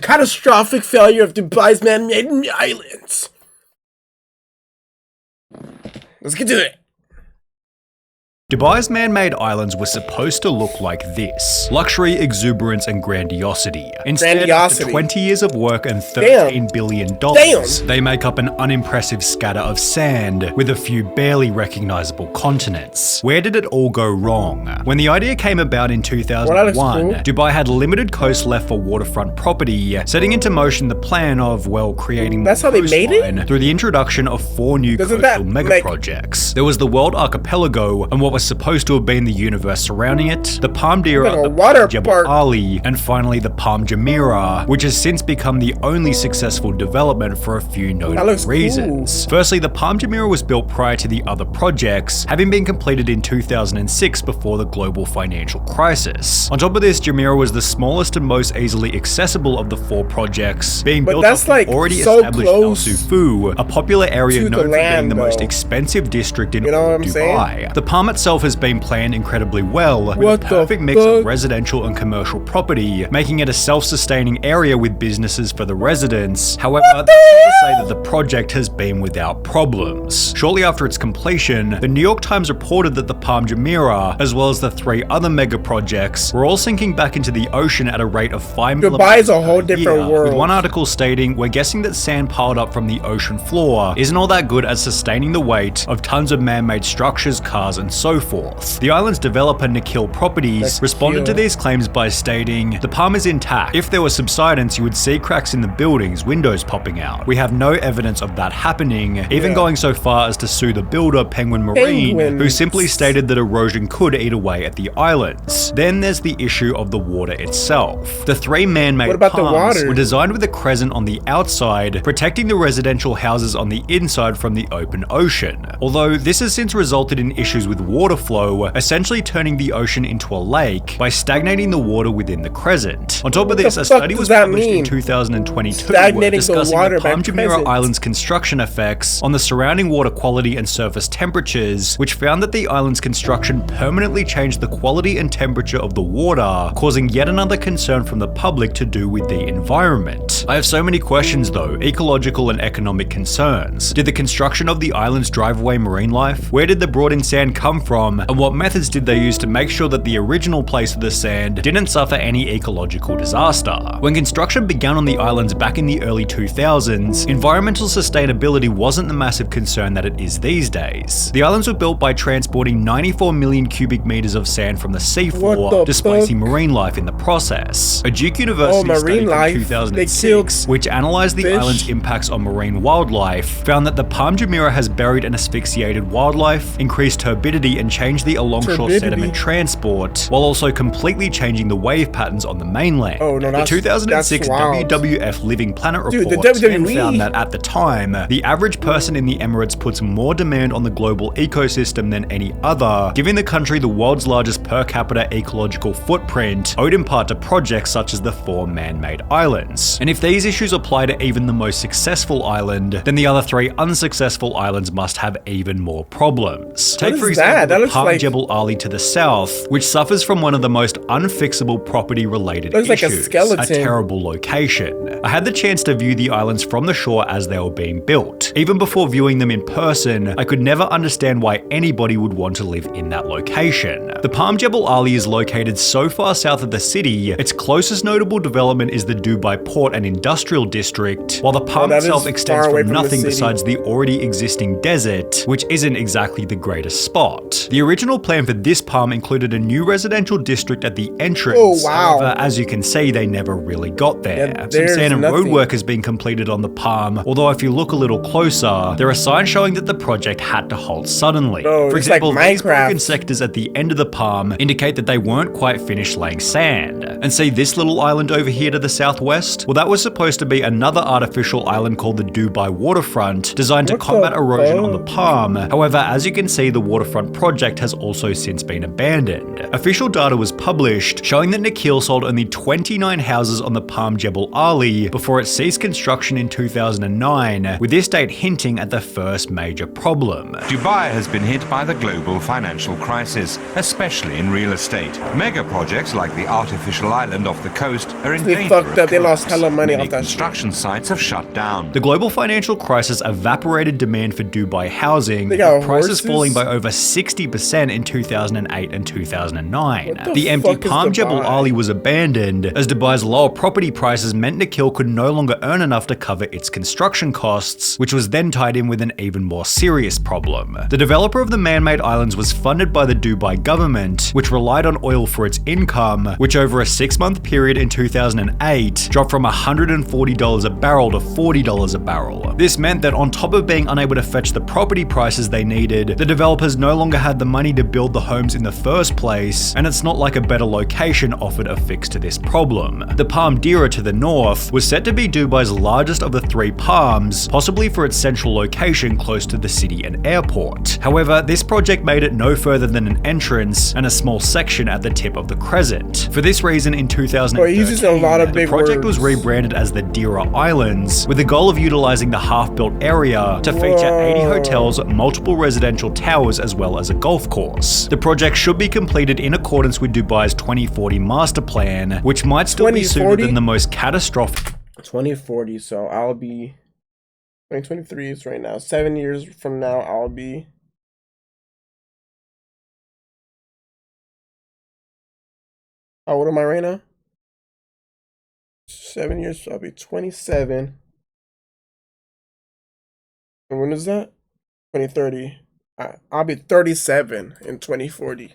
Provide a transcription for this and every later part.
catastrophic failure of Dubai's man-made islands. Let's get to it. Dubai's man-made islands were supposed to look like this. Luxury, exuberance, and grandiosity. Instead, after 20 years of work and $13 billion, they make up an unimpressive scatter of sand with a few barely recognizable continents. Where did it all go wrong? When the idea came about in 2001, Dubai had limited coast left for waterfront property, setting into motion the plan of, well, creating more coastline through the introduction of 4 new coastal mega projects. There was the World Archipelago, and what was supposed to have been the universe surrounding it, the Palm Deira, the Palm Jebel Ali, and finally the Palm Jumeirah, which has since become the only successful development for a few notable reasons. Firstly, the Palm Jumeirah was built prior to the other projects, having been completed in 2006 before the global financial crisis. On top of this, Jumeirah was the smallest and most easily accessible of the 4 projects, being built off the already established Al Sufu, a popular area known for being the most expensive district in all of Dubai. The Palm itself has been planned incredibly well, with a perfect mix of residential and commercial property, making it a self-sustaining area with businesses for the residents. However, that's not to say that the project has been without problems. Shortly after its completion, the New York Times reported that the Palm Jumeirah, as well as the 3 other mega projects, were all sinking back into the ocean at a rate of 5 Dubai is a whole different world. With one article stating, "We're guessing that sand piled up from the ocean floor isn't all that good at sustaining the weight of tons of man-made structures, cars, and so forth." The island's developer Nikhil Properties responded to these claims by stating, "The Palm is intact. If there was subsidence, you would see cracks in the buildings, windows popping out. We have no evidence of that happening," even going so far as to sue the builder Penguin Marine, who simply stated that erosion could eat away at the islands. Then there's the issue of the water itself. The 3 man-made palms were designed with a crescent on the outside, protecting the residential houses on the inside from the open ocean. Although this has since resulted in issues with water flow, essentially turning the ocean into a lake by stagnating the water within the crescent. On top of this, a study was published in 2022 discussing the Palm Jumeirah Island's construction effects on the surrounding water quality and surface temperatures, which found that the island's construction permanently changed the quality and temperature of the water, causing yet another concern from the public to do with the environment. I have so many questions though, ecological and economic concerns. Did the construction of the islands drive away marine life? Where did the brought-in sand come from? And what methods did they use to make sure that the original place of the sand didn't suffer any ecological disaster? When construction began on the islands back in the early 2000s, environmental sustainability wasn't the massive concern that it is these days. The islands were built by transporting 94 million cubic meters of sand from the seafloor, displacing marine life in the process. A Duke University study from 2006, which analyzed the island's impacts on marine wildlife, found that the Palm Jumeirah has buried and asphyxiated wildlife, increased turbidity, and changed the alongshore sediment transport, while also completely changing the wave patterns on the mainland. The 2006 WWF Living Planet report found that at the time, the average person in the Emirates puts more demand on the global ecosystem than any other, giving the country the world's largest per capita ecological footprint, owed in part to projects such as the 4 man-made islands. And if these issues apply to even the most successful island, then the other 3 unsuccessful islands must have even more problems. Take for example the Palm Jebel Ali to the south, which suffers from one of the most unfixable property-related issues, a terrible location. I had the chance to view the islands from the shore as they were being built. Even before viewing them in person, I could never understand why anybody would want to live in that location. The Palm Jebel Ali is located so far south of the city, its closest notable development is the Dubai Port and Industrial District, while the Palm itself extends from nothing besides the already existing desert, which isn't exactly the greatest spot. The original plan for this Palm included a new residential district at the entrance. However, as you can see, they never really got there. Some sand and road work has been completed on the Palm, although if you look a little closer, there are signs showing that the project had to halt suddenly. For example, these broken sectors at the end of the Palm indicate that they weren't quite finished laying sand. And see this little island over here to the southwest? Well, that was supposed to be another artificial island called the Dubai Waterfront, designed to combat erosion on the Palm. However, as you can see, the waterfront project has also since been abandoned. Official data was published showing that Nikhil sold only 29 houses on the Palm Jebel Ali before it ceased construction in 2009, with this date hinting at the first major problem. Dubai has been hit by the global financial crisis, especially in real estate. Mega projects like the artificial island off the coast are in danger of collapse. They lost hella money. money many off that construction sites have shut down. The global financial crisis evaporated demand for Dubai housing, They got with prices horses? falling by over 60% in 2008 and 2009. What The empty fuck is Palm Jebel Dubai? Ali was abandoned, as Dubai's lower property prices meant Nikhil could no longer earn enough to cover its construction costs, which was then tied in with an even more serious problem. The developer of the man-made islands was funded by the Dubai government, which relied on oil for its income, which over a 6-month period in 2008 dropped from $140 a barrel to $40 a barrel. This meant that on top of being unable to fetch the property prices they needed, the developers no longer had the money to build the homes in the first place, and it's not like a better location offered a fix to this problem. The Palm Dira to the north was set to be Dubai's largest of the 3 palms, possibly for its central location close to the city and airport. However, this project made it no further than an entrance and a small section at the tip of the crescent. For this reason, in 2013, he uses a lot of the big project was words. rebranded as the Dira Islands, with the goal of utilizing the half-built area to feature 80 hotels, multiple residential towers, as well as a golf course. The project should be completed in accordance with Dubai's 2040 master plan, which might still be sooner 2040? than the most catastrophic 2040, so I'll be 2023 is right now. 7 years from now, I'll be how old am I right now? 7 years, so I'll be 27. And when is that? 2030. I'll be 37 in 2040.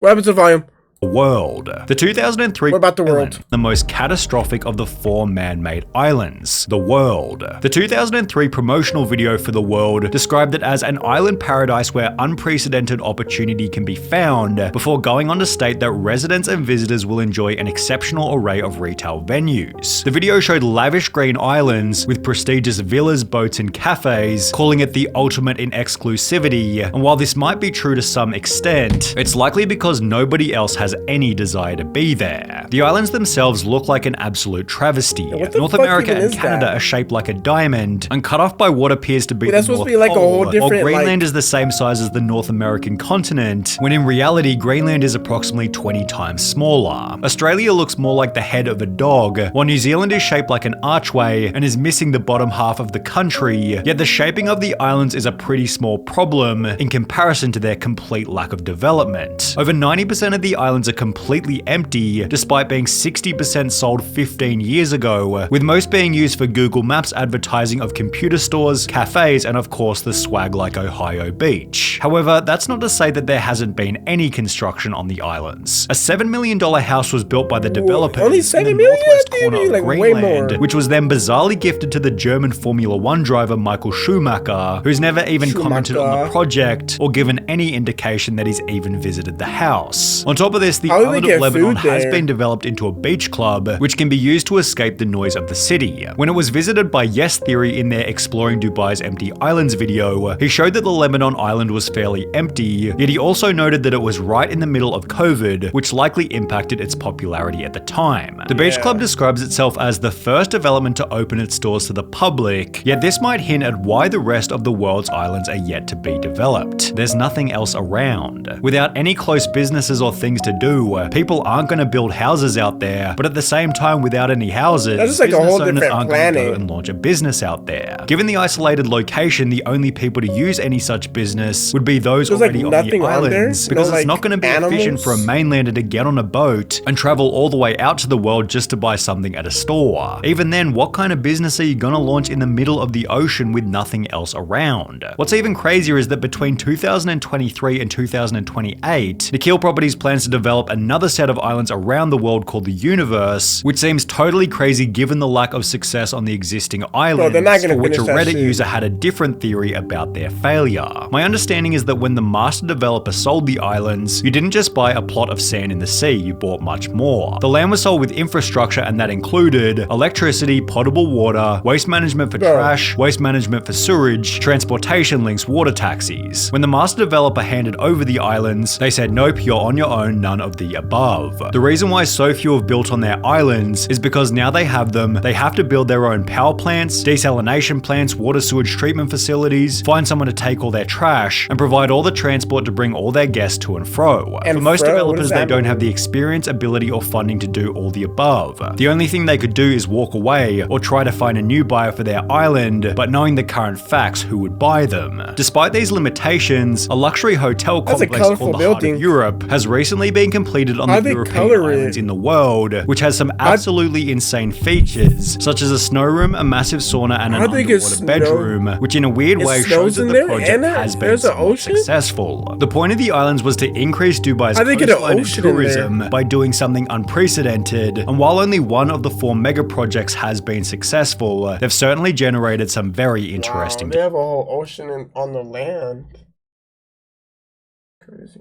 What happens to volume? world. The 2003 What about the world? island, the most catastrophic of the 4 man-made islands, the world. The 2003 promotional video for the world described it as an island paradise where unprecedented opportunity can be found, before going on to state that residents and visitors will enjoy an exceptional array of retail venues. The video showed lavish green islands with prestigious villas, boats, and cafes, calling it the ultimate in exclusivity, and while this might be true to some extent, it's likely because nobody else has any desire to be there. The islands themselves look like an absolute travesty. what the North fuck America even and is Canada that? are shaped like a diamond and cut off by what appears to be that's the supposed North to be like a Pole, whole different, while Greenland like- is the same size as the North American continent, when in reality Greenland is approximately 20 times smaller. Australia looks more like the head of a dog, while New Zealand is shaped like an archway and is missing the bottom half of the country, yet the shaping of the islands is a pretty small problem in comparison to their complete lack of development. Over 90% of the islands are completely empty, despite being 60% sold 15 years ago, with most being used for Google Maps advertising of computer stores, cafes, and of course the swag like Ohio Beach. However, that's not to say that there hasn't been any construction on the islands. A $7 million house was built by the developer only in $7 the million? northwest Dude, corner of like, way Greenland, more. which was then bizarrely gifted to the German Formula One driver Michael Schumacher, who's never even commented on the Schumacher. project or given any indication that he's even visited the house. On top of this, the How do they island get of Lebanon food has there? been developed into a beach club, which can be used to escape the noise of the city. When it was visited by Yes Theory in their Exploring Dubai's Empty Islands video, he showed that the Lebanon island was fairly empty, yet he also noted that it was right in the middle of COVID, which likely impacted its popularity at the time. The beach club describes itself as the first development to open its doors to the public, yet this might hint at why the rest of the world's islands are yet to be developed. There's nothing else around. Without any close businesses or things to do, people aren't going to build houses out there, but at the same time, without any houses, That's just like a business whole owners different aren't going to go planet. and launch a business out there. Given the isolated location, the only people to use any such business would be those There's, like, already on the nothing on there? islands, No, because it's like, not going to be efficient animals? for a mainlander to get on a boat and travel all the way out to the world just to buy something at a store. Even then, what kind of business are you going to launch in the middle of the ocean with nothing else around? What's even crazier is that between 2023 and 2028, Nikhil Properties plans to develop another set of islands around the world called the Universe, which seems totally crazy given the lack of success on the existing islands, they're not gonna for which a finish that Reddit shit. user had a different theory about their failure. My understanding is that when the master developer sold the islands, you didn't just buy a plot of sand in the sea, you bought much more. The land was sold with infrastructure, and that included electricity, potable water, waste management for trash, waste management for sewage, transportation links, water taxis. When the master developer handed over the islands, they said, nope, you're on your own, none none of the above. The reason why so few have built on their islands is because now they have them, they have to build their own power plants, desalination plants, water sewage treatment facilities, find someone to take all their trash, and provide all the transport to bring all their guests to and fro. For most developers, they don't have the experience, ability, or funding to do all the above. The only thing they could do is walk away or try to find a new buyer for their island, but knowing the current facts, who would buy them? Despite these limitations, a luxury hotel complex called the Heart of Europe has recently been completed on the European islands in the world, which has some absolutely insane features, such as a snow room, a massive sauna, and an underwater bedroom, which in a weird way shows that the project has been somewhat successful. The point of the islands was to increase Dubai's coastline and tourism by doing something unprecedented, and while only one of the 4 mega projects has been successful, they've certainly generated some very interesting. Wow, they have a whole ocean on the land. Crazy.